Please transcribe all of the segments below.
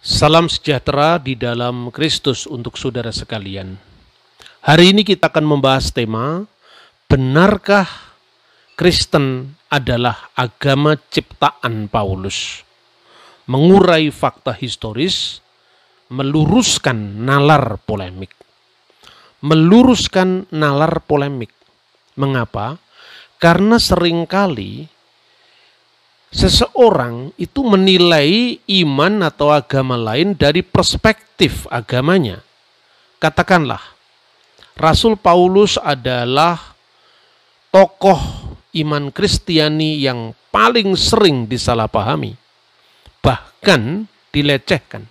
Salam sejahtera di dalam Kristus untuk saudara sekalian. Hari ini kita akan membahas tema, benarkah Kristen adalah agama ciptaan Paulus? Mengurai fakta historis, meluruskan nalar polemik. Meluruskan nalar polemik. Mengapa? Karena seringkali seseorang itu menilai iman atau agama lain dari perspektif agamanya. Katakanlah, Rasul Paulus adalah tokoh iman Kristiani yang paling sering disalahpahami, bahkan dilecehkan.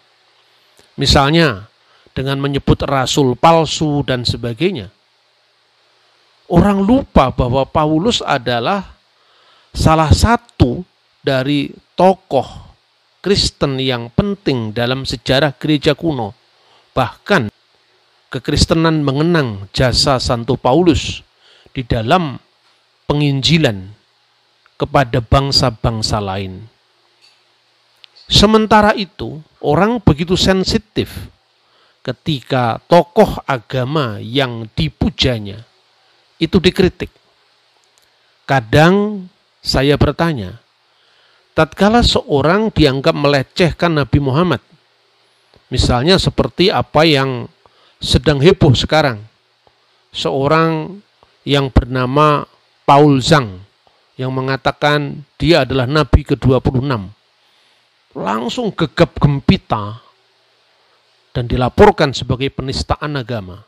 Misalnya, dengan menyebut rasul palsu dan sebagainya. Orang lupa bahwa Paulus adalah salah satu dari tokoh Kristen yang penting dalam sejarah gereja kuno. Bahkan kekristenan mengenang jasa Santo Paulus di dalam penginjilan kepada bangsa-bangsa lain. Sementara itu, orang begitu sensitif ketika tokoh agama yang dipujanya itu dikritik. Kadang saya bertanya, tatkala seorang dianggap melecehkan Nabi Muhammad, misalnya seperti apa yang sedang heboh sekarang, seorang yang bernama Paul Zhang yang mengatakan dia adalah Nabi ke-26, langsung gegap gempita dan dilaporkan sebagai penistaan agama.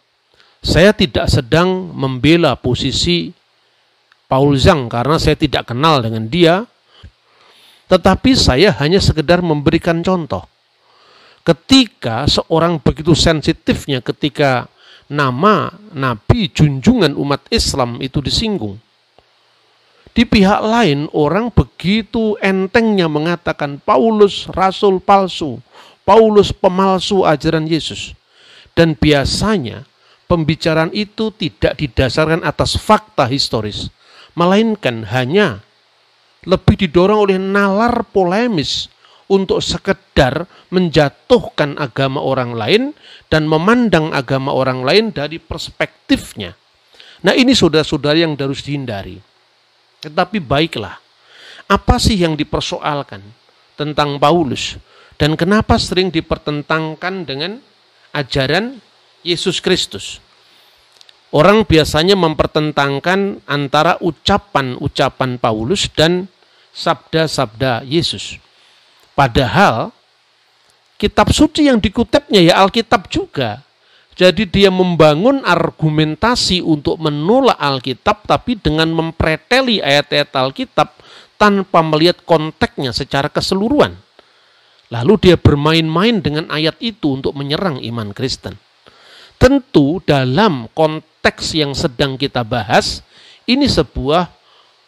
Saya tidak sedang membela posisi Paul Zhang karena saya tidak kenal dengan dia, tetapi saya hanya sekedar memberikan contoh. Ketika seorang begitu sensitifnya ketika nama Nabi junjungan umat Islam itu disinggung, di pihak lain orang begitu entengnya mengatakan Paulus rasul palsu, Paulus pemalsu ajaran Yesus. Dan biasanya pembicaraan itu tidak didasarkan atas fakta historis, melainkan hanya lebih didorong oleh nalar polemis untuk sekedar menjatuhkan agama orang lain dan memandang agama orang lain dari perspektifnya. Nah, ini saudara-saudara yang harus dihindari. Tetapi baiklah, apa sih yang dipersoalkan tentang Paulus dan kenapa sering dipertentangkan dengan ajaran Yesus Kristus? Orang biasanya mempertentangkan antara ucapan-ucapan Paulus dan sabda-sabda Yesus. Padahal kitab suci yang dikutipnya ya Alkitab juga. Jadi dia membangun argumentasi untuk menolak Alkitab tapi dengan mempreteli ayat-ayat Alkitab tanpa melihat konteksnya secara keseluruhan. Lalu dia bermain-main dengan ayat itu untuk menyerang iman Kristen. Tentu dalam konteks yang sedang kita bahas, ini sebuah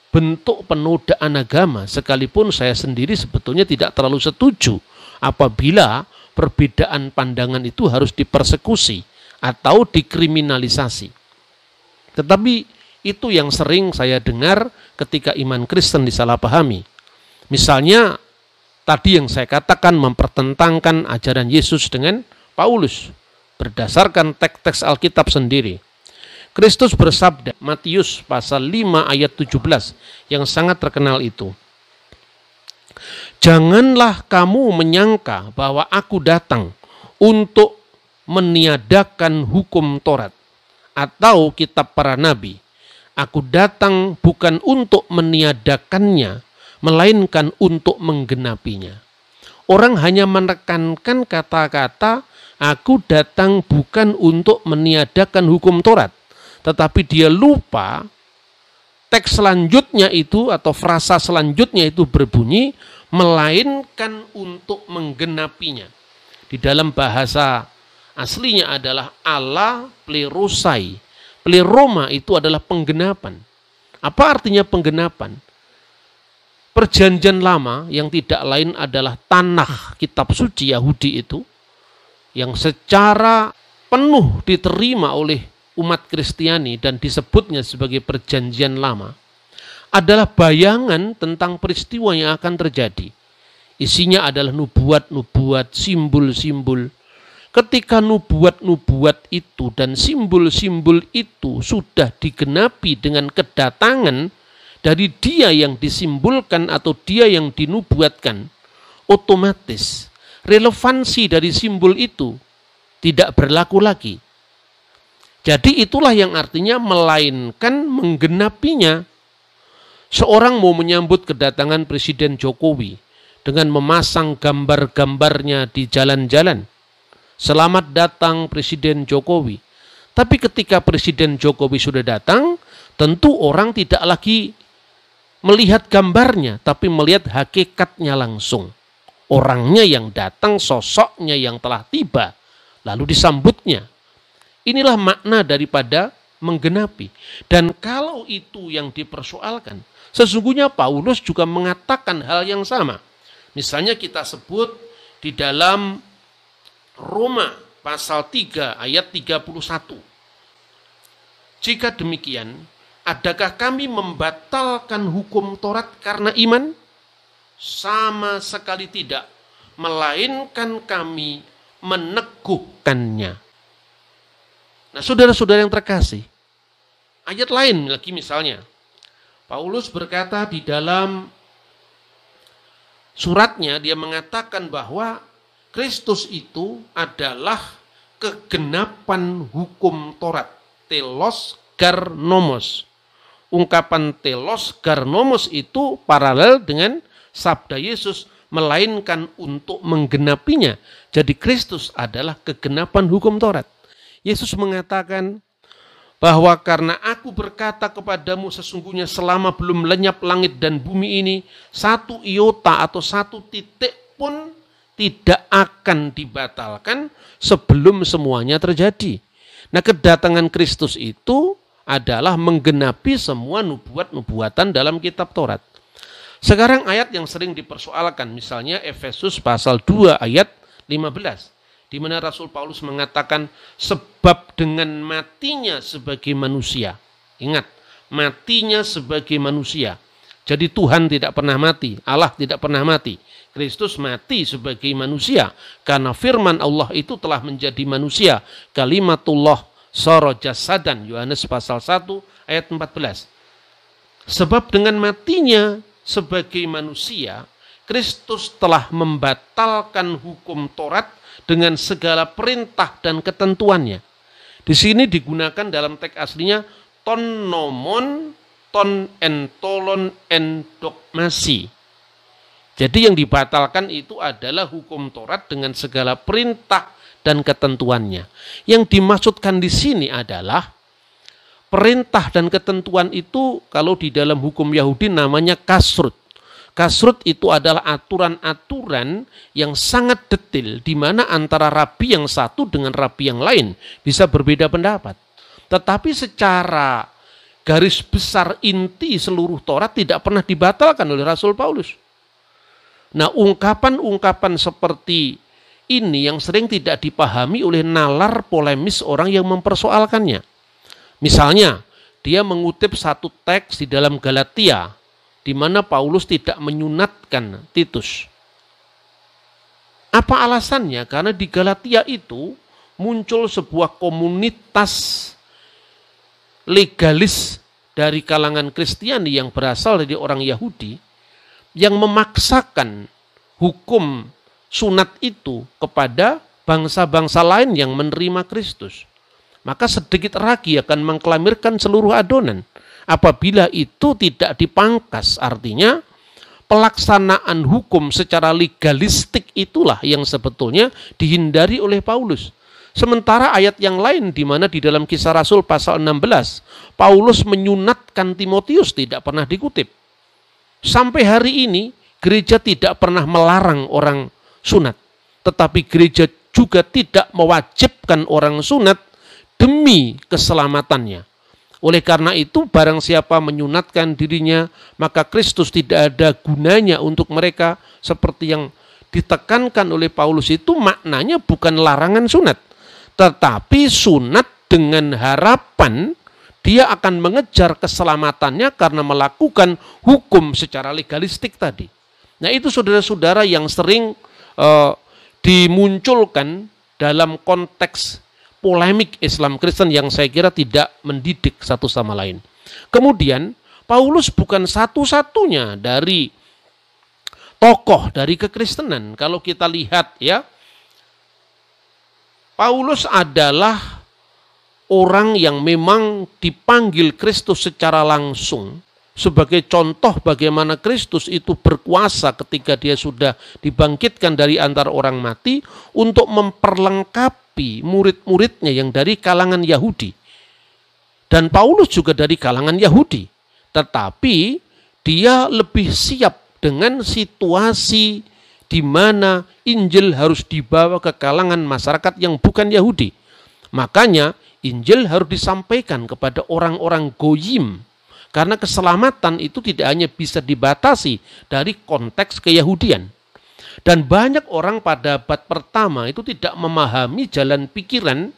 bentuk penodaan agama, sekalipun saya sendiri sebetulnya tidak terlalu setuju apabila perbedaan pandangan itu harus dipersekusi atau dikriminalisasi. Tetapi itu yang sering saya dengar ketika iman Kristen disalahpahami. Misalnya tadi yang saya katakan mempertentangkan ajaran Yesus dengan Paulus berdasarkan teks-teks Alkitab sendiri. Kristus bersabda, Matius pasal 5 ayat 17 yang sangat terkenal itu. Janganlah kamu menyangka bahwa aku datang untuk meniadakan hukum Taurat atau kitab para nabi. Aku datang bukan untuk meniadakannya, melainkan untuk menggenapinya. Orang hanya menekankan kata-kata, aku datang bukan untuk meniadakan hukum Taurat. Tetapi dia lupa teks selanjutnya itu atau frasa selanjutnya itu berbunyi, melainkan untuk menggenapinya. Di dalam bahasa aslinya adalah Allah plerosai. Pleroma itu adalah penggenapan. Apa artinya penggenapan? Perjanjian lama yang tidak lain adalah tanah kitab suci Yahudi itu, yang secara penuh diterima oleh umat Kristiani dan disebutnya sebagai perjanjian lama, adalah bayangan tentang peristiwa yang akan terjadi. Isinya adalah nubuat-nubuat, simbol-simbol. Ketika nubuat-nubuat itu dan simbol-simbol itu sudah digenapi dengan kedatangan dari dia yang disimbolkan atau dia yang dinubuatkan, otomatis relevansi dari simbol itu tidak berlaku lagi. Jadi itulah yang artinya melainkan menggenapinya. Seorang mau menyambut kedatangan Presiden Jokowi dengan memasang gambar-gambarnya di jalan-jalan. Selamat datang Presiden Jokowi. Tapi ketika Presiden Jokowi sudah datang, tentu orang tidak lagi melihat gambarnya, tapi melihat hakikatnya langsung. Orangnya yang datang, sosoknya yang telah tiba, lalu disambutnya. Inilah makna daripada menggenapi. Dan kalau itu yang dipersoalkan, sesungguhnya Paulus juga mengatakan hal yang sama. Misalnya kita sebut di dalam Roma pasal 3 ayat 31. Jika demikian, adakah kami membatalkan hukum Taurat karena iman? Sama sekali tidak, melainkan kami meneguhkannya. Nah, saudara-saudara yang terkasih, ayat lain lagi misalnya, Paulus berkata di dalam suratnya, dia mengatakan bahwa Kristus itu adalah kegenapan hukum Taurat, telos garnomos. Ungkapan telos garnomos itu paralel dengan sabda Yesus, melainkan untuk menggenapinya. Jadi Kristus adalah kegenapan hukum Taurat. Yesus mengatakan bahwa karena aku berkata kepadamu sesungguhnya selama belum lenyap langit dan bumi ini, satu iota atau satu titik pun tidak akan dibatalkan sebelum semuanya terjadi. Nah, kedatangan Kristus itu adalah menggenapi semua nubuat-nubuatan dalam kitab Taurat. Sekarang ayat yang sering dipersoalkan, misalnya Efesus pasal 2 ayat 15. Di mana Rasul Paulus mengatakan sebab dengan matinya sebagai manusia. Ingat, matinya sebagai manusia. Jadi Tuhan tidak pernah mati, Allah tidak pernah mati. Kristus mati sebagai manusia karena firman Allah itu telah menjadi manusia. Kalimatullah sara jasadan, Yohanes pasal 1 ayat 14. Sebab dengan matinya sebagai manusia, Kristus telah membatalkan hukum Taurat dengan segala perintah dan ketentuannya. Di sini digunakan dalam teks aslinya ton nomon, ton entolon, endogmasi. Jadi yang dibatalkan itu adalah hukum Taurat dengan segala perintah dan ketentuannya. Yang dimaksudkan di sini adalah perintah dan ketentuan itu kalau di dalam hukum Yahudi namanya kasrut. Kasrut itu adalah aturan-aturan yang sangat detail di mana antara rabi yang satu dengan rabi yang lain bisa berbeda pendapat. Tetapi secara garis besar inti seluruh Taurat tidak pernah dibatalkan oleh Rasul Paulus. Nah, ungkapan-ungkapan seperti ini yang sering tidak dipahami oleh nalar polemis orang yang mempersoalkannya. Misalnya, dia mengutip satu teks di dalam Galatia, di mana Paulus tidak menyunatkan Titus. Apa alasannya? Karena di Galatia itu muncul sebuah komunitas legalis dari kalangan Kristiani yang berasal dari orang Yahudi yang memaksakan hukum sunat itu kepada bangsa-bangsa lain yang menerima Kristus. Maka sedikit lagi akan mengklamirkan seluruh adonan. Apabila itu tidak dipangkas, artinya pelaksanaan hukum secara legalistik itulah yang sebetulnya dihindari oleh Paulus. Sementara ayat yang lain di mana di dalam Kisah Rasul pasal 16, Paulus menyunatkan Timotius tidak pernah dikutip. Sampai hari ini gereja tidak pernah melarang orang sunat, tetapi gereja juga tidak mewajibkan orang sunat demi keselamatannya. Oleh karena itu, barang siapa menyunatkan dirinya, maka Kristus tidak ada gunanya untuk mereka. Seperti yang ditekankan oleh Paulus itu maknanya bukan larangan sunat, tetapi sunat dengan harapan dia akan mengejar keselamatannya karena melakukan hukum secara legalistik tadi. Nah itu saudara-saudara yang sering dimunculkan dalam konteks polemik Islam Kristen yang saya kira tidak mendidik satu sama lain. Kemudian Paulus bukan satu-satunya dari tokoh dari kekristenan. Kalau kita lihat ya, Paulus adalah orang yang memang dipanggil Kristus secara langsung sebagai contoh bagaimana Kristus itu berkuasa ketika dia sudah dibangkitkan dari antara orang mati untuk memperlengkapi murid-muridnya yang dari kalangan Yahudi. Dan Paulus juga dari kalangan Yahudi. Tetapi dia lebih siap dengan situasi di mana Injil harus dibawa ke kalangan masyarakat yang bukan Yahudi. Makanya Injil harus disampaikan kepada orang-orang Goyim. Karena keselamatan itu tidak hanya bisa dibatasi dari konteks keyahudian. Dan banyak orang pada abad pertama itu tidak memahami jalan pikiran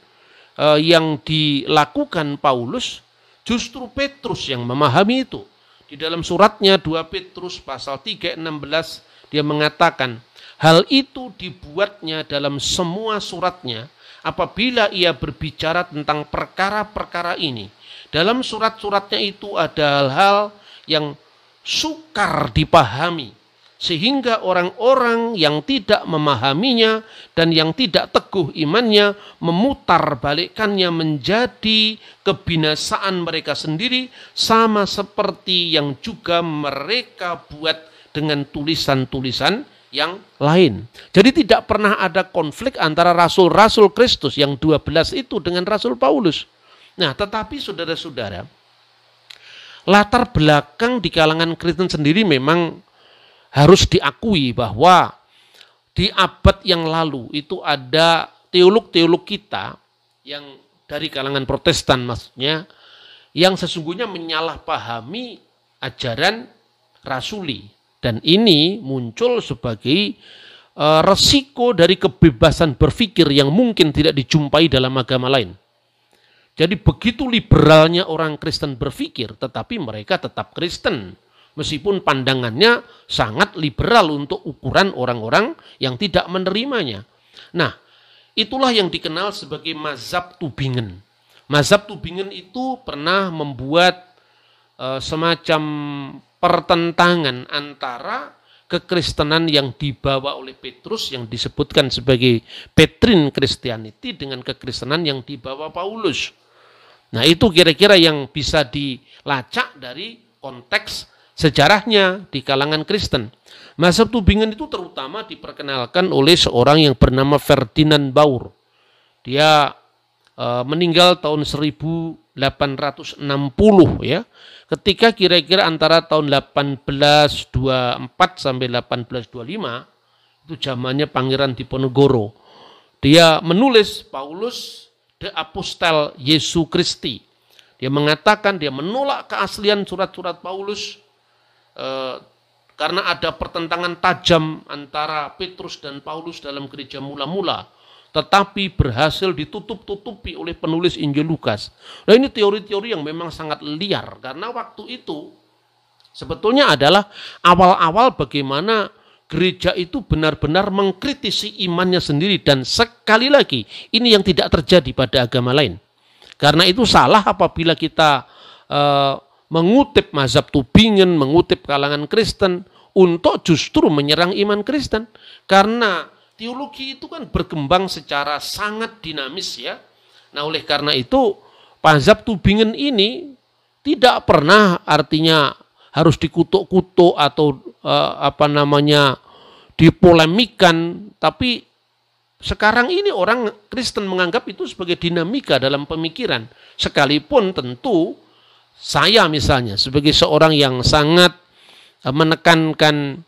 yang dilakukan Paulus. Justru Petrus yang memahami itu. Di dalam suratnya 2 Petrus pasal 3:16 dia mengatakan, hal itu dibuatnya dalam semua suratnya apabila ia berbicara tentang perkara-perkara ini. Dalam surat-suratnya itu ada hal-hal yang sukar dipahami, sehingga orang-orang yang tidak memahaminya dan yang tidak teguh imannya memutarbalikkannya menjadi kebinasaan mereka sendiri, sama seperti yang juga mereka buat dengan tulisan-tulisan yang lain. Jadi tidak pernah ada konflik antara rasul-rasul Kristus yang 12 itu dengan Rasul Paulus. Nah, tetapi saudara-saudara, latar belakang di kalangan Kristen sendiri memang harus diakui bahwa di abad yang lalu itu ada teolog-teolog kita yang dari kalangan Protestan maksudnya, yang sesungguhnya menyalahpahami ajaran rasuli. Dan ini muncul sebagai resiko dari kebebasan berpikir yang mungkin tidak dijumpai dalam agama lain. Jadi begitu liberalnya orang Kristen berpikir, tetapi mereka tetap Kristen. Meskipun pandangannya sangat liberal untuk ukuran orang-orang yang tidak menerimanya. Nah, itulah yang dikenal sebagai mazhab Tübingen. Mazhab Tübingen itu pernah membuat semacam pertentangan antara kekristenan yang dibawa oleh Petrus yang disebutkan sebagai Petrine Christianity dengan kekristenan yang dibawa Paulus. Nah, itu kira-kira yang bisa dilacak dari konteks sejarahnya di kalangan Kristen. Mazhab Tübingen itu terutama diperkenalkan oleh seorang yang bernama Ferdinand Baur. Dia meninggal tahun 1860 ya. Ketika kira-kira antara tahun 1824 sampai 1825 itu zamannya Pangeran Diponegoro. Dia menulis Paulus de Apostel Jesu Christi. Dia mengatakan dia menolak keaslian surat-surat Paulus karena ada pertentangan tajam antara Petrus dan Paulus dalam gereja mula-mula, tetapi berhasil ditutup-tutupi oleh penulis Injil Lukas. Nah, ini teori-teori yang memang sangat liar karena waktu itu sebetulnya adalah awal-awal bagaimana gereja itu benar-benar mengkritisi imannya sendiri, dan sekali lagi ini yang tidak terjadi pada agama lain. Karena itu salah apabila kita mengutip mazhab Tübingen, mengutip kalangan Kristen untuk justru menyerang iman Kristen. Karena teologi itu kan berkembang secara sangat dinamis ya. Nah, oleh karena itu mazhab Tübingen ini tidak pernah artinya harus dikutuk-kutuk atau dipolemikan, tapi sekarang ini orang Kristen menganggap itu sebagai dinamika dalam pemikiran. Sekalipun tentu saya misalnya sebagai seorang yang sangat menekankan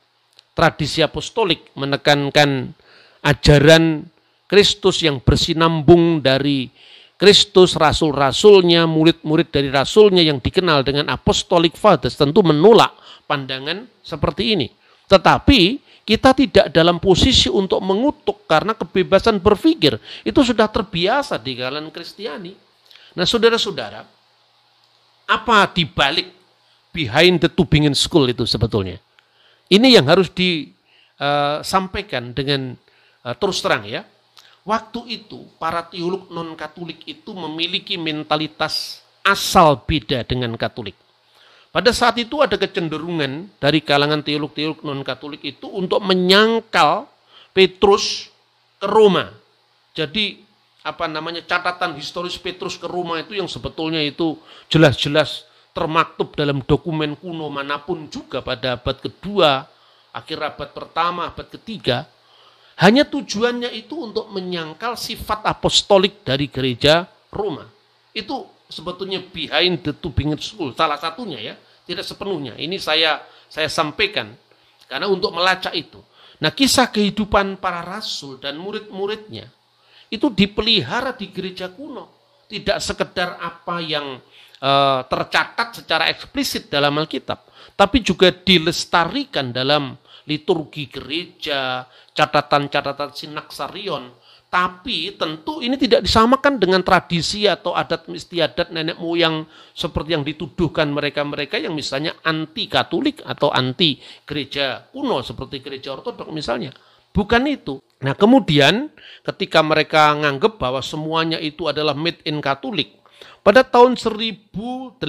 tradisi apostolik, menekankan ajaran Kristus yang bersinambung dari Kristus, rasul-rasulnya, murid-murid dari rasulnya yang dikenal dengan apostolic fathers, tentu menolak pandangan seperti ini. Tetapi kita tidak dalam posisi untuk mengutuk karena kebebasan berpikir itu sudah terbiasa di kalangan Kristiani. Nah, saudara-saudara, apa dibalik behind the Tübingen School itu sebetulnya? Ini yang harus disampaikan dengan terus terang ya. Waktu itu para teolog non-Katolik itu memiliki mentalitas asal beda dengan Katolik. Pada saat itu ada kecenderungan dari kalangan teolog-teolog non-Katolik itu untuk menyangkal Petrus ke Roma. Jadi catatan historis Petrus ke Roma itu yang sebetulnya itu jelas-jelas termaktub dalam dokumen kuno manapun juga pada abad kedua, akhir abad pertama, abad ketiga. Hanya tujuannya itu untuk menyangkal sifat apostolik dari gereja Roma. Itu sebetulnya behind the two winged school, salah satunya ya, tidak sepenuhnya. Ini saya sampaikan karena untuk melacak itu. Nah, kisah kehidupan para rasul dan murid-muridnya itu dipelihara di gereja kuno. Tidak sekedar apa yang tercatat secara eksplisit dalam Alkitab, tapi juga dilestarikan dalam liturgi gereja, catatan-catatan sinaksarion. Tapi tentu ini tidak disamakan dengan tradisi atau adat istiadat nenek moyang seperti yang dituduhkan mereka-mereka yang misalnya anti Katolik atau anti gereja kuno seperti gereja Ortodok misalnya. Bukan itu. Nah, kemudian ketika mereka nganggap bahwa semuanya itu adalah made in Katolik, pada tahun 1873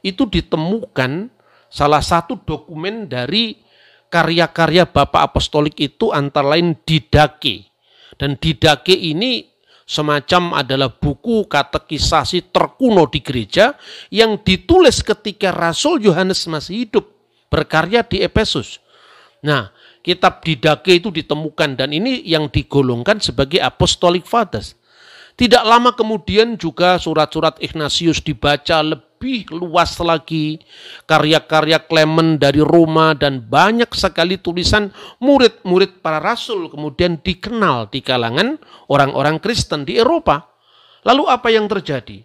itu ditemukan salah satu dokumen dari karya-karya Bapak Apostolik itu antara lain Didache. Dan Didache ini semacam adalah buku katekisasi terkuno di gereja yang ditulis ketika Rasul Yohanes masih hidup, berkarya di Efesus. Nah, kitab Didache itu ditemukan dan ini yang digolongkan sebagai Apostolic Fathers. Tidak lama kemudian juga surat-surat Ignatius dibaca lebih luas lagi, karya-karya Clement dari Roma dan banyak sekali tulisan murid-murid para rasul kemudian dikenal di kalangan orang-orang Kristen di Eropa. Lalu apa yang terjadi?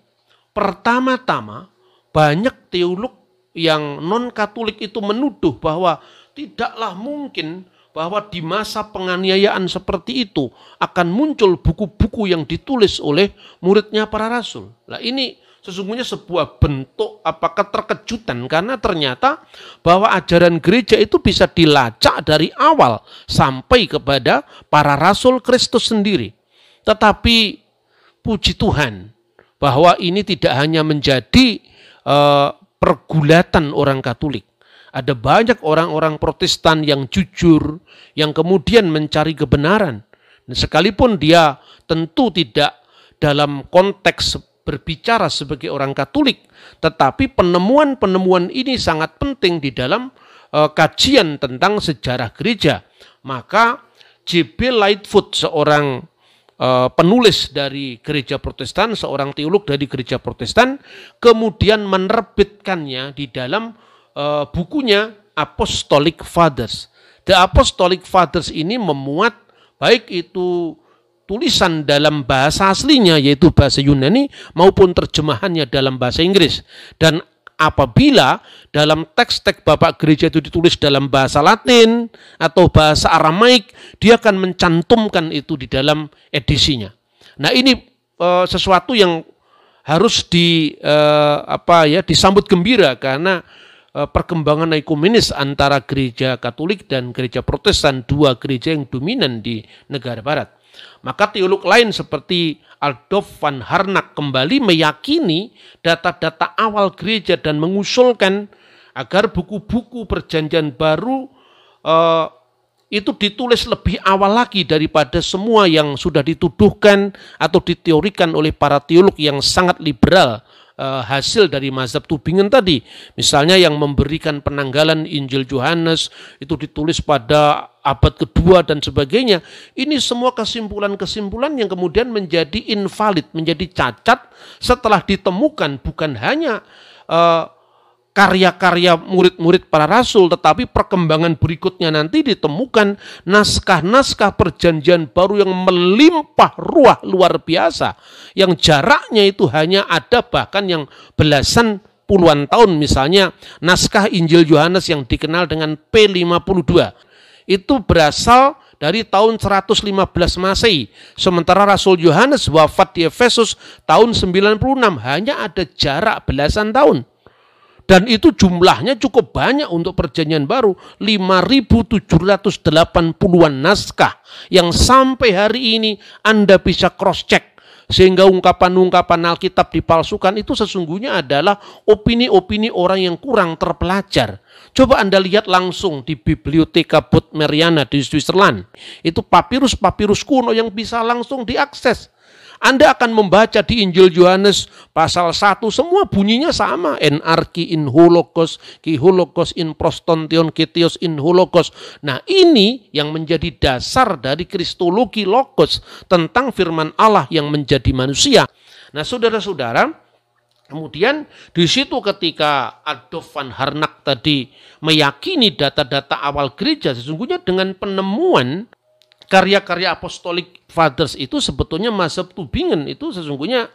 Pertama-tama banyak teolog yang non-Katolik itu menuduh bahwa tidaklah mungkin bahwa di masa penganiayaan seperti itu akan muncul buku-buku yang ditulis oleh muridnya para rasul. Nah, ini sesungguhnya sebuah bentuk keterkejutan karena ternyata bahwa ajaran gereja itu bisa dilacak dari awal sampai kepada para rasul Kristus sendiri. Tetapi puji Tuhan bahwa ini tidak hanya menjadi pergulatan orang Katolik. Ada banyak orang-orang Protestan yang jujur, yang kemudian mencari kebenaran. Dan sekalipun dia tentu tidak dalam konteks berbicara sebagai orang Katolik, tetapi penemuan-penemuan ini sangat penting di dalam kajian tentang sejarah gereja. Maka J.B. Lightfoot, seorang penulis dari gereja Protestan, seorang teolog dari gereja Protestan, kemudian menerbitkannya di dalam bukunya Apostolic Fathers. The Apostolic Fathers ini memuat baik itu tulisan dalam bahasa aslinya yaitu bahasa Yunani maupun terjemahannya dalam bahasa Inggris. Dan apabila dalam teks-teks Bapak Gereja itu ditulis dalam bahasa Latin atau bahasa Aramaik, dia akan mencantumkan itu di dalam edisinya. Nah, ini sesuatu yang harus disambut gembira karena perkembangan ekumenis antara gereja Katolik dan gereja Protestan, dua gereja yang dominan di negara barat. Maka teolog lain seperti Adolf van Harnack kembali meyakini data-data awal gereja dan mengusulkan agar buku-buku perjanjian baru itu ditulis lebih awal lagi daripada semua yang sudah dituduhkan atau diteorikan oleh para teolog yang sangat liberal hasil dari mazhab Tübingen tadi. Misalnya yang memberikan penanggalan Injil Yohanes itu ditulis pada abad kedua dan sebagainya. Ini semua kesimpulan-kesimpulan yang kemudian menjadi invalid, menjadi cacat setelah ditemukan bukan hanya karya-karya murid-murid para rasul, tetapi perkembangan berikutnya nanti ditemukan naskah-naskah perjanjian baru yang melimpah ruah luar biasa, yang jaraknya itu hanya ada bahkan yang belasan puluhan tahun. Misalnya naskah Injil Yohanes yang dikenal dengan P52 itu berasal dari tahun 115 Masehi, sementara Rasul Yohanes wafat di Efesus tahun 96, hanya ada jarak belasan tahun. Dan itu jumlahnya cukup banyak untuk perjanjian baru. 5.780-an naskah yang sampai hari ini Anda bisa cross-check. Sehingga ungkapan-ungkapan Alkitab dipalsukan itu sesungguhnya adalah opini-opini orang yang kurang terpelajar. Coba Anda lihat langsung di Biblioteka Bodmeriana di Switzerland. Itu papirus-papirus kuno yang bisa langsung diakses. Anda akan membaca di Injil Yohanes pasal 1, semua bunyinya sama. Enarki in holokos, ki holokos in prostontion, ketios in holokos. Nah, ini yang menjadi dasar dari kristologi logos tentang firman Allah yang menjadi manusia. Nah, saudara-saudara, kemudian di situ ketika Adolf van Harnack tadi meyakini data-data awal gereja, sesungguhnya dengan penemuan karya-karya Apostolic Fathers itu sebetulnya mazhab Tübingen itu sesungguhnya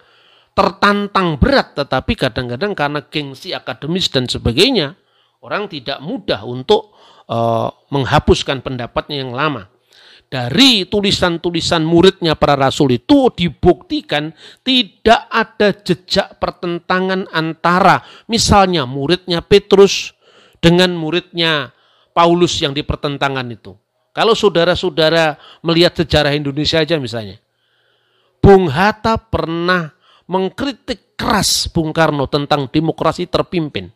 tertantang berat, tetapi kadang-kadang karena gengsi akademis dan sebagainya, orang tidak mudah untuk menghapuskan pendapatnya yang lama. Dari tulisan-tulisan muridnya para rasul itu dibuktikan tidak ada jejak pertentangan antara misalnya muridnya Petrus dengan muridnya Paulus yang dipertentangkan itu. Kalau saudara-saudara melihat sejarah Indonesia aja misalnya, Bung Hatta pernah mengkritik keras Bung Karno tentang demokrasi terpimpin.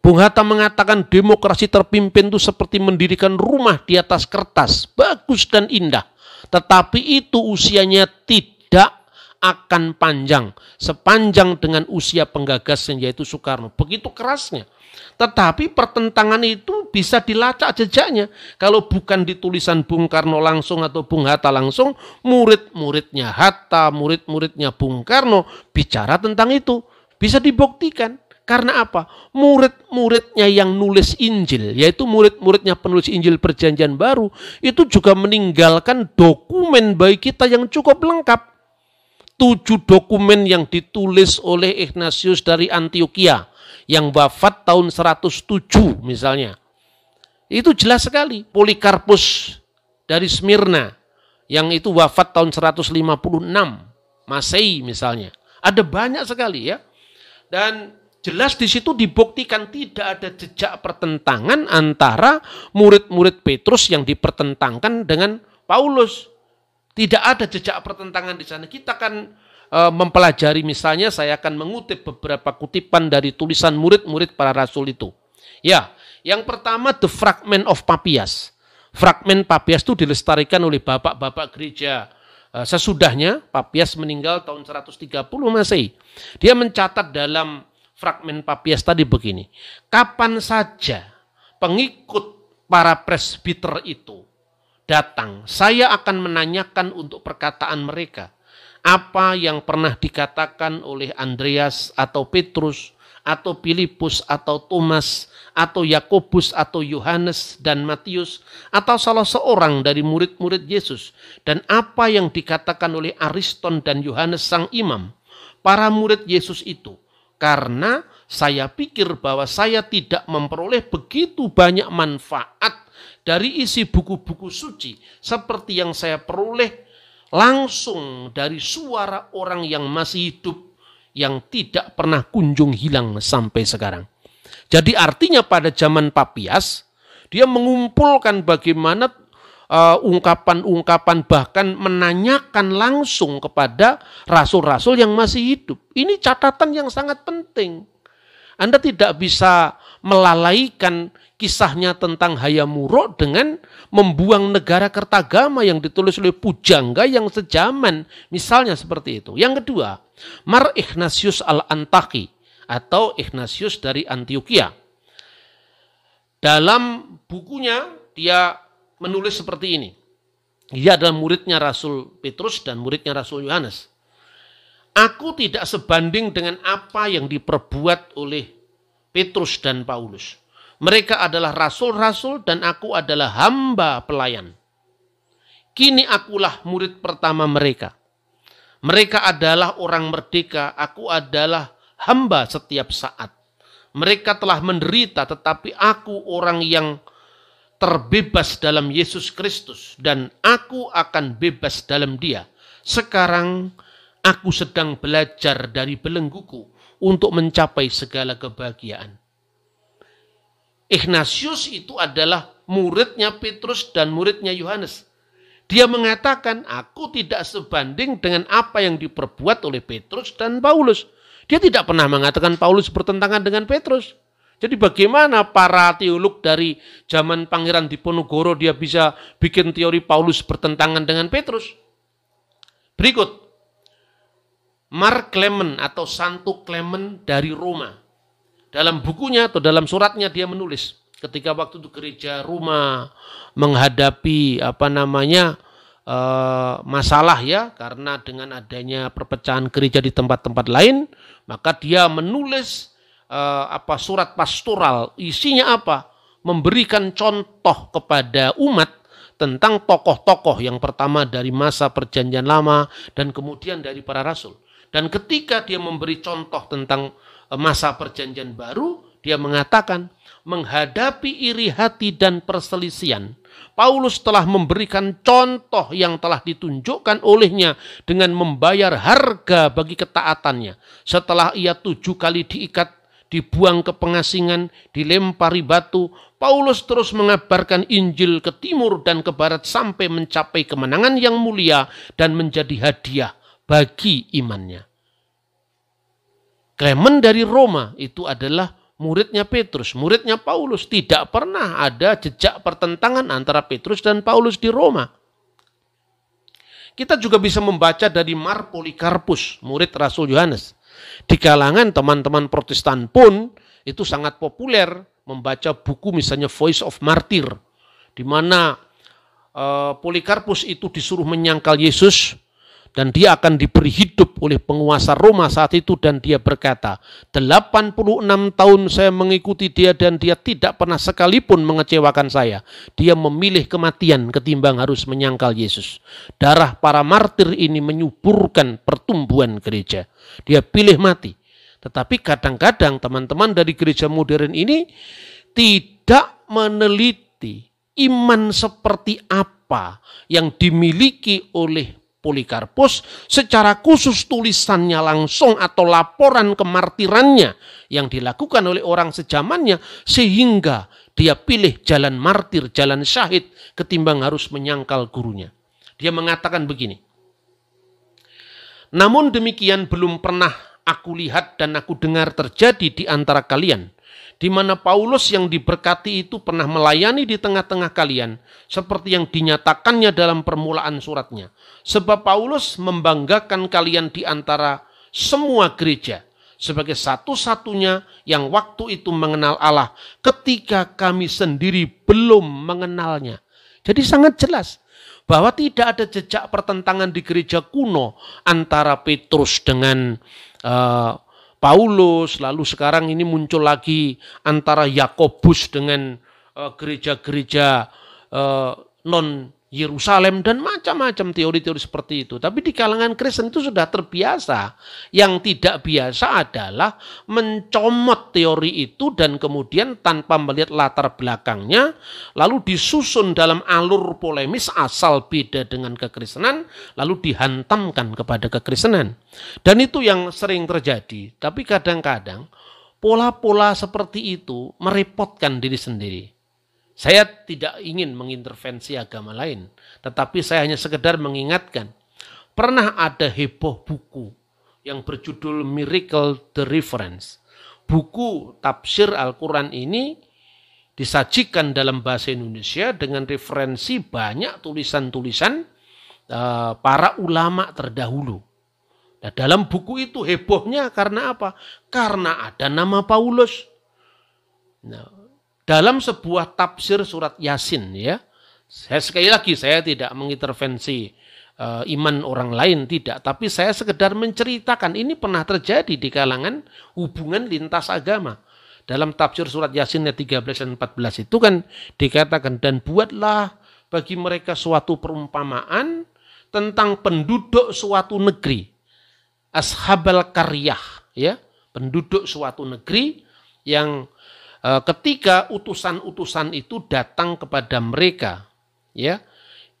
Bung Hatta mengatakan demokrasi terpimpin itu seperti mendirikan rumah di atas kertas, bagus dan indah. Tetapi itu usianya tidak akan panjang, sepanjang dengan usia penggagasnya yaitu Soekarno. Begitu kerasnya. Tetapi pertentangan itu bisa dilacak jejaknya. Kalau bukan di tulisan Bung Karno langsung atau Bung Hatta langsung, murid-muridnya Hatta, murid-muridnya Bung Karno bicara tentang itu. Bisa dibuktikan. Karena apa? Murid-muridnya yang nulis Injil, yaitu murid-muridnya penulis Injil Perjanjian Baru, itu juga meninggalkan dokumen bagi kita yang cukup lengkap. 7 dokumen yang ditulis oleh Ignatius dari Antioquia, yang wafat tahun 107 misalnya. Itu jelas sekali. Polikarpus dari Smyrna, yang itu wafat tahun 156 Masehi misalnya. Ada banyak sekali ya. Dan jelas di situ dibuktikan tidak ada jejak pertentangan antara murid-murid Petrus yang dipertentangkan dengan Paulus. Tidak ada jejak pertentangan di sana. Kita akan mempelajari misalnya, saya akan mengutip beberapa kutipan dari tulisan murid-murid para rasul itu. Ya, yang pertama The Fragment of Papias. Fragmen Papias itu dilestarikan oleh bapak-bapak gereja sesudahnya. Papias meninggal tahun 130 Masehi. Dia mencatat dalam fragmen Papias tadi begini. Kapan saja pengikut para presbiter itu datang, saya akan menanyakan untuk perkataan mereka. Apa yang pernah dikatakan oleh Andreas atau Petrus atau Filipus atau Thomas atau Yakobus atau Yohanes dan Matius atau salah seorang dari murid-murid Yesus, dan apa yang dikatakan oleh Ariston dan Yohanes sang imam, para murid Yesus itu. Karena saya pikir bahwa saya tidak memperoleh begitu banyak manfaat dari isi buku-buku suci seperti yang saya peroleh langsung dari suara orang yang masih hidup, yang tidak pernah kunjung hilang sampai sekarang. Jadi artinya pada zaman Papias, dia mengumpulkan bagaimana ungkapan-ungkapan, bahkan menanyakan langsung kepada rasul-rasul yang masih hidup. Ini catatan yang sangat penting. Anda tidak bisa melalaikan kisahnya tentang Hayamuruk dengan membuang negara Kertagama yang ditulis oleh pujangga yang sejaman. Misalnya seperti itu. Yang kedua, Mar Ignatius al-Antaki atau Ignatius dari Antioquia. Dalam bukunya dia menulis seperti ini. Dia adalah muridnya Rasul Petrus dan muridnya Rasul Yohanes. Aku tidak sebanding dengan apa yang diperbuat oleh Petrus dan Paulus. Mereka adalah rasul-rasul dan aku adalah hamba pelayan. Kini akulah murid pertama mereka. Mereka adalah orang merdeka, aku adalah hamba setiap saat. Mereka telah menderita, tetapi aku orang yang terbebas dalam Yesus Kristus, dan aku akan bebas dalam Dia. Sekarang aku sedang belajar dari belengguku untuk mencapai segala kebahagiaan. Ignatius itu adalah muridnya Petrus dan muridnya Yohanes. Dia mengatakan, aku tidak sebanding dengan apa yang diperbuat oleh Petrus dan Paulus. Dia tidak pernah mengatakan Paulus bertentangan dengan Petrus. Jadi bagaimana para teolog dari zaman Pangeran Diponegoro dia bisa bikin teori Paulus bertentangan dengan Petrus? Berikut, Mark Clement atau Santo Clement dari Roma. Dalam bukunya atau dalam suratnya dia menulis, ketika waktu itu gereja Roma menghadapi masalah ya, karena dengan adanya perpecahan gereja di tempat-tempat lain, maka dia menulis surat pastoral. Isinya apa? Memberikan contoh kepada umat tentang tokoh-tokoh, yang pertama dari masa Perjanjian Lama dan kemudian dari para rasul. Dan ketika dia memberi contoh tentang masa Perjanjian Baru, dia mengatakan, menghadapi iri hati dan perselisihan, Paulus telah memberikan contoh yang telah ditunjukkan olehnya dengan membayar harga bagi ketaatannya. Setelah ia 7 kali diikat, dibuang ke pengasingan, dilempari batu, Paulus terus mengabarkan Injil ke timur dan ke barat sampai mencapai kemenangan yang mulia dan menjadi hadiah bagi imannya. Clement dari Roma itu adalah muridnya Petrus, muridnya Paulus. Tidak pernah ada jejak pertentangan antara Petrus dan Paulus di Roma. Kita juga bisa membaca dari Mar Polikarpus, murid Rasul Yohanes. Di kalangan teman-teman Protestan pun itu sangat populer membaca buku misalnya Voice of Martyr, di mana Polikarpus itu disuruh menyangkal Yesus dan dia akan diberi hidup oleh penguasa Roma saat itu, dan dia berkata, 86 tahun saya mengikuti dia dan dia tidak pernah sekalipun mengecewakan saya. Dia memilih kematian ketimbang harus menyangkal Yesus. Darah para martir ini menyuburkan pertumbuhan gereja. Dia pilih mati. Tetapi kadang-kadang teman-teman dari gereja modern ini tidak meneliti iman seperti apa yang dimiliki oleh Polikarpus, secara khusus tulisannya langsung atau laporan kemartirannya yang dilakukan oleh orang sejamannya, sehingga dia pilih jalan martir, jalan syahid ketimbang harus menyangkal gurunya. Dia mengatakan begini, namun demikian belum pernah aku lihat dan aku dengar terjadi di antara kalian, di mana Paulus yang diberkati itu pernah melayani di tengah-tengah kalian, seperti yang dinyatakannya dalam permulaan suratnya. Sebab Paulus membanggakan kalian di antara semua gereja, sebagai satu-satunya yang waktu itu mengenal Allah, ketika kami sendiri belum mengenalnya. Jadi sangat jelas bahwa tidak ada jejak pertentangan di gereja kuno antara Petrus dengan Paulus, lalu sekarang ini muncul lagi antara Yakobus dengan gereja-gereja non Yerusalem dan macam-macam teori-teori seperti itu. Tapi di kalangan Kristen itu sudah terbiasa. Yang tidak biasa adalah mencomot teori itu dan kemudian tanpa melihat latar belakangnya, lalu disusun dalam alur polemis asal beda dengan kekristenan, lalu dihantamkan kepada kekristenan. Dan itu yang sering terjadi. Tapi kadang-kadang pola-pola seperti itu merepotkan diri sendiri. Saya tidak ingin mengintervensi agama lain, tetapi saya hanya sekedar mengingatkan. Pernah ada heboh buku yang berjudul Miracle the Reference. Buku tafsir Al-Quran ini disajikan dalam bahasa Indonesia dengan referensi banyak tulisan-tulisan para ulama terdahulu. Nah, dalam buku itu hebohnya karena apa? Karena ada nama Paulus. Nah, dalam sebuah tafsir surat Yasin, ya, sekali lagi saya tidak mengintervensi iman orang lain, tidak, tapi saya sekedar menceritakan ini pernah terjadi di kalangan hubungan lintas agama. Dalam tafsir surat Yasin ayat 13 dan 14 itu kan dikatakan, dan buatlah bagi mereka suatu perumpamaan tentang penduduk suatu negeri, ashabal qaryah, ya, penduduk suatu negeri yang ketika utusan-utusan itu datang kepada mereka, ya,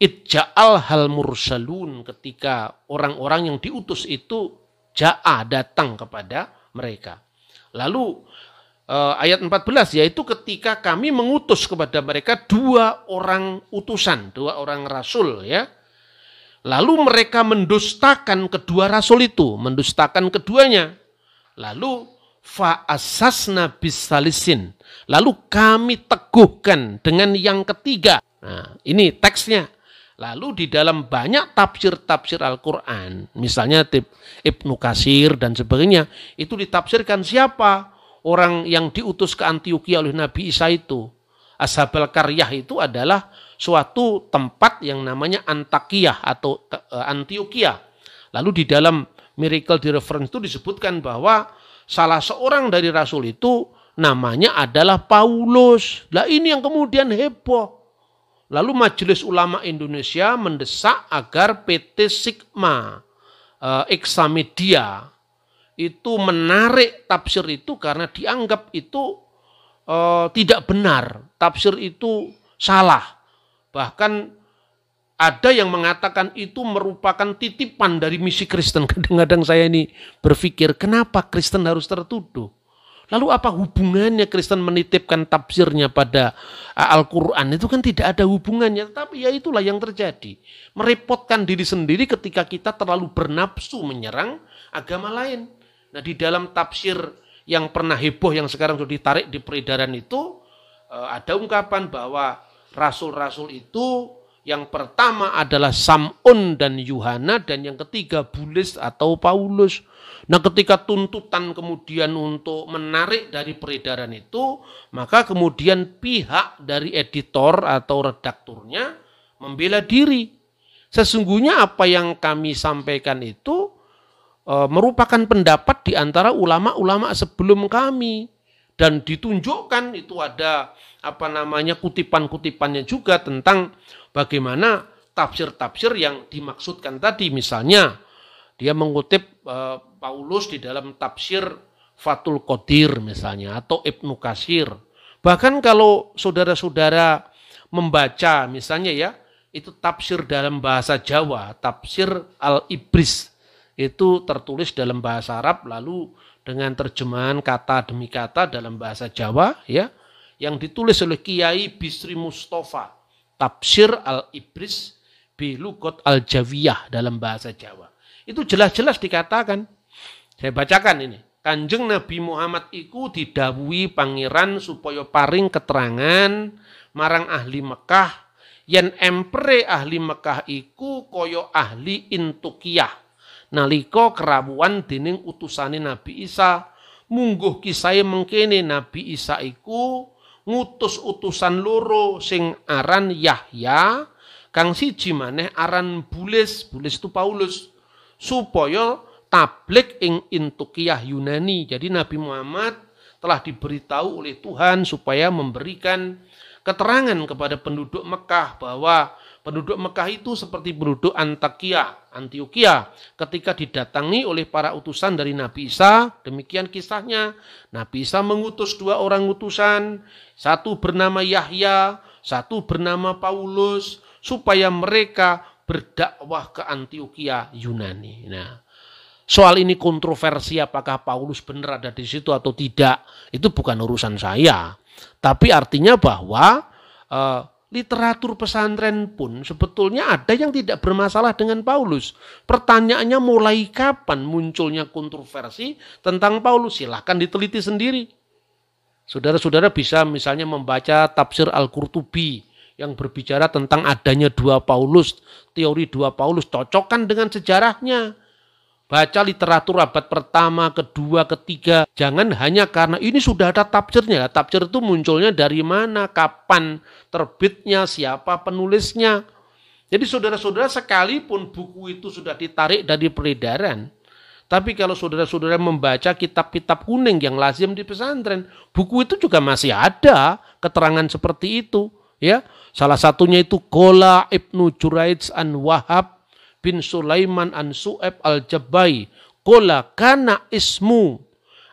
idja'al hal mursalun, ketika orang-orang yang diutus itu ja'a datang kepada mereka. Lalu ayat 14, yaitu ketika kami mengutus kepada mereka 2 orang utusan, 2 orang rasul, ya. Lalu mereka mendustakan kedua rasul itu, mendustakan keduanya. Lalu fa'asasna bisalisin. Lalu kami teguhkan dengan yang ketiga. Nah, ini teksnya. Lalu di dalam banyak tafsir-tafsir Al-Quran, misalnya Ibnu Katsir dan sebagainya, itu ditafsirkan siapa orang yang diutus ke Antioquia oleh Nabi Isa itu. Ashabul Qaryah itu adalah suatu tempat yang namanya Antakiyah atau Antioquia. Lalu di dalam Miracle di Reference itu disebutkan bahwa salah seorang dari Rasul itu namanya adalah Paulus. Lah ini yang kemudian heboh. Lalu Majelis Ulama Indonesia mendesak agar PT Sigma Examedia itu menarik tafsir itu karena dianggap itu tidak benar. Tafsir itu salah. Bahkan ada yang mengatakan itu merupakan titipan dari misi Kristen. Kadang-kadang saya ini berpikir, kenapa Kristen harus tertuduh? Lalu apa hubungannya Kristen menitipkan tafsirnya pada Al-Quran? Itu kan tidak ada hubungannya. Tapi ya itulah yang terjadi. Merepotkan diri sendiri ketika kita terlalu bernafsu menyerang agama lain. Nah, di dalam tafsir yang pernah heboh yang sekarang sudah ditarik di peredaran itu, ada ungkapan bahwa rasul-rasul itu yang pertama adalah Sam'un dan Yuhana, dan yang ketiga Bulis atau Paulus. Nah, ketika tuntutan kemudian untuk menarik dari peredaran itu, maka kemudian pihak dari editor atau redakturnya membela diri. Sesungguhnya apa yang kami sampaikan itu merupakan pendapat di antara ulama-ulama sebelum kami. Dan ditunjukkan itu ada kutipan-kutipannya juga tentang bagaimana tafsir-tafsir yang dimaksudkan tadi. Misalnya dia mengutip Paulus di dalam tafsir Fathul Qadir misalnya, atau Ibnu Katsir. Bahkan kalau saudara-saudara membaca misalnya ya, itu tafsir dalam bahasa Jawa, tafsir Al-Ibris, itu tertulis dalam bahasa Arab lalu dengan terjemahan kata demi kata dalam bahasa Jawa, ya, yang ditulis oleh Kiai Bisri Mustafa, tafsir Al-Ibris Bilugot Al-Jawiyah dalam bahasa Jawa. Itu jelas-jelas dikatakan, saya bacakan ini, Kanjeng Nabi Muhammad iku didhawuhi pangeran supaya paring keterangan marang ahli Mekah, yen empere ahli Mekah iku kaya ahli Intukiyah nalika kerawuhan dening utusane Nabi Isa. Mungguh kisahe mengkene Nabi Isa iku ngutus utusan loro sing aran Yahya, kang siji maneh aran Bulis, Bulis itu Paulus, supaya tablik ing Intukiyah Yunani. Jadi Nabi Muhammad telah diberitahu oleh Tuhan supaya memberikan keterangan kepada penduduk Mekah bahwa penduduk Mekah itu seperti penduduk Antioquia ketika didatangi oleh para utusan dari Nabi Isa. Demikian kisahnya. Nabi Isa mengutus 2 orang utusan, satu bernama Yahya, satu bernama Paulus, supaya mereka berdakwah ke Antioquia Yunani. Nah, soal ini kontroversi apakah Paulus benar ada di situ atau tidak, itu bukan urusan saya. Tapi artinya bahwa literatur pesantren pun sebetulnya ada yang tidak bermasalah dengan Paulus. Pertanyaannya mulai kapan munculnya kontroversi tentang Paulus? Silahkan diteliti sendiri. Saudara-saudara bisa misalnya membaca tafsir Al-Qurtubi yang berbicara tentang adanya 2 Paulus, teori 2 Paulus, cocokkan dengan sejarahnya. Baca literatur abad pertama, kedua, ketiga. Jangan hanya karena ini sudah ada tafsirnya. Tafsir itu munculnya dari mana, kapan terbitnya, siapa penulisnya. Jadi saudara-saudara, sekalipun buku itu sudah ditarik dari peredaran, tapi kalau saudara-saudara membaca kitab-kitab kuning yang lazim di pesantren, buku itu juga masih ada keterangan seperti itu. Ya, salah satunya itu Qala Ibnu Juraij an Wahab bin Sulaiman an Su'eb al-Jabbai. Qala kana ismu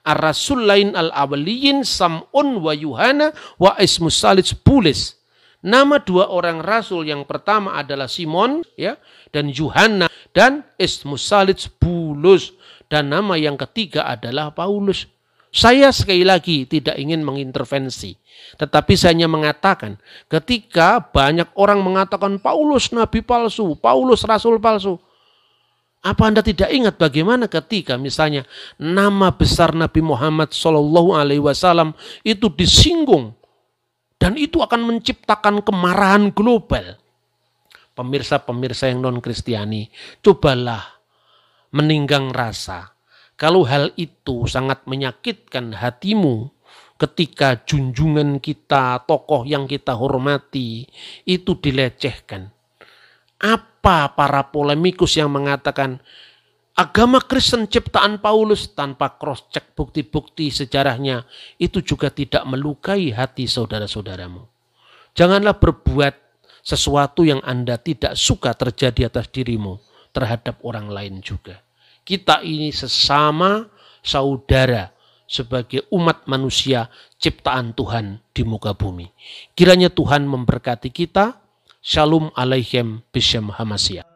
ar-rasulain al-awliyin Sam'un wa Yuhana wa ismu Salis Bulis. Nama 2 orang rasul yang pertama adalah Simon, ya, dan Yuhana, dan ismu Salis Bulus. Dan nama yang ketiga adalah Paulus. Saya sekali lagi tidak ingin mengintervensi. Tetapi saya hanya mengatakan ketika banyak orang mengatakan Paulus nabi palsu, Paulus rasul palsu. Apa Anda tidak ingat bagaimana ketika misalnya nama besar Nabi Muhammad SAW itu disinggung. Dan itu akan menciptakan kemarahan global. Pemirsa-pemirsa yang non-Kristiani, cobalah meninggang rasa. Kalau hal itu sangat menyakitkan hatimu ketika junjungan kita, tokoh yang kita hormati, itu dilecehkan. Apa para polemikus yang mengatakan agama Kristen ciptaan Paulus tanpa cross-check bukti-bukti sejarahnya itu juga tidak melukai hati saudara-saudaramu. Janganlah berbuat sesuatu yang Anda tidak suka terjadi atas dirimu terhadap orang lain juga. Kita ini sesama saudara sebagai umat manusia ciptaan Tuhan di muka bumi. Kiranya Tuhan memberkati kita. Shalom Aleichem B'Shem HaMashiach.